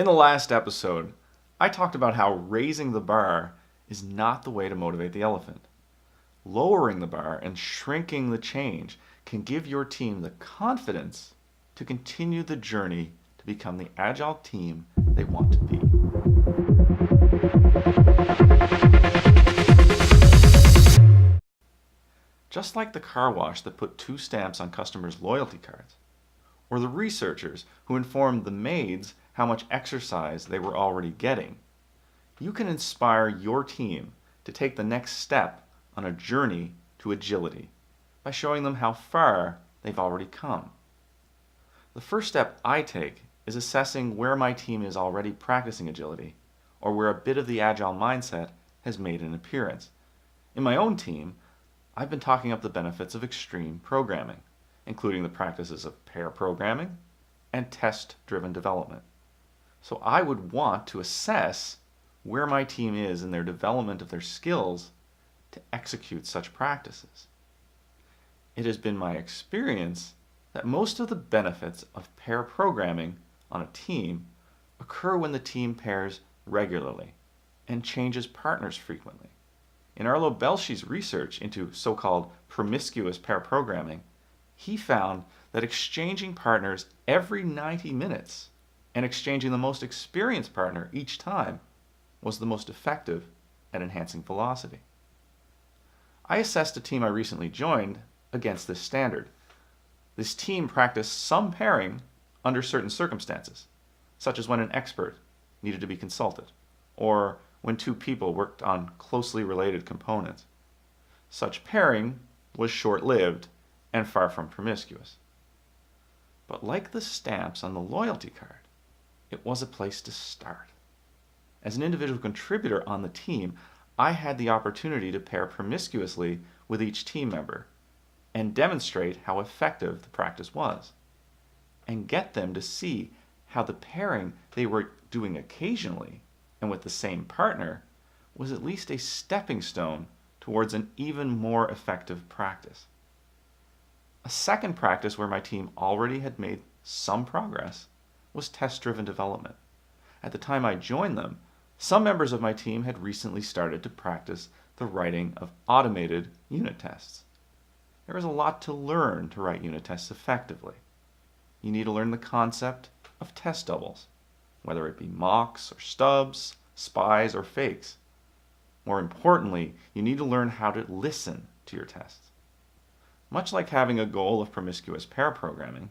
In the last episode, I talked about how raising the bar is not the way to motivate the elephant. Lowering the bar and shrinking the change can give your team the confidence to continue the journey to become the agile team they want to be. Just like the car wash that put 2 stamps on customers' loyalty cards, or the researchers who informed the maids how much exercise they were already getting, you can inspire your team to take the next step on a journey to agility by showing them how far they've already come. The first step I take is assessing where my team is already practicing agility, or where a bit of the agile mindset has made an appearance. In my own team, I've been talking up the benefits of extreme programming, including the practices of pair programming and test-driven development. So I would want to assess where my team is in their development of their skills to execute such practices. It has been my experience that most of the benefits of pair programming on a team occur when the team pairs regularly and changes partners frequently. In Arlo Belshie's research into so-called promiscuous pair programming, he found that exchanging partners every 90 minutes and exchanging the most experienced partner each time was the most effective at enhancing velocity. I assessed a team I recently joined against this standard. This team practiced some pairing under certain circumstances, such as when an expert needed to be consulted, or when 2 people worked on closely related components. Such pairing was short-lived and far from promiscuous. But like the stamps on the loyalty card, it was a place to start. As an individual contributor on the team, I had the opportunity to pair promiscuously with each team member and demonstrate how effective the practice was, and get them to see how the pairing they were doing occasionally and with the same partner was at least a stepping stone towards an even more effective practice. A second practice where my team already had made some progress was test-driven development. At the time I joined them, some members of my team had recently started to practice the writing of automated unit tests. There is a lot to learn to write unit tests effectively. You need to learn the concept of test doubles, whether it be mocks or stubs, spies or fakes. More importantly, you need to learn how to listen to your tests. Much like having a goal of promiscuous pair programming,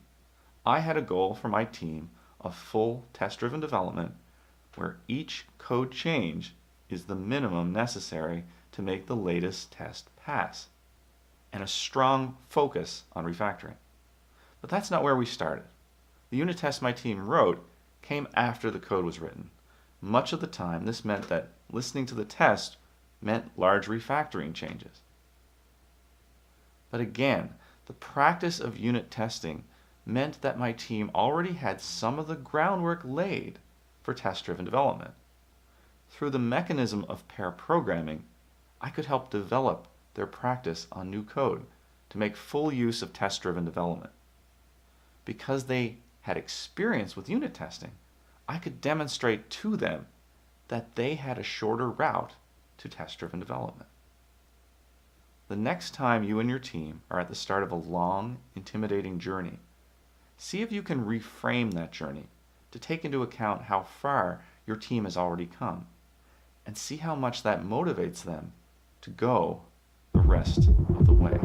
I had a goal for my team of full test-driven development where each code change is the minimum necessary to make the latest test pass, and a strong focus on refactoring. But that's not where we started. The unit tests my team wrote came after the code was written. Much of the time, this meant that listening to the test meant large refactoring changes. But again, the practice of unit testing meant that my team already had some of the groundwork laid for test-driven development. Through the mechanism of pair programming, I could help develop their practice on new code to make full use of test-driven development. Because they had experience with unit testing, I could demonstrate to them that they had a shorter route to test-driven development. The next time you and your team are at the start of a long, intimidating journey, see if you can reframe that journey to take into account how far your team has already come, and see how much that motivates them to go the rest of the way.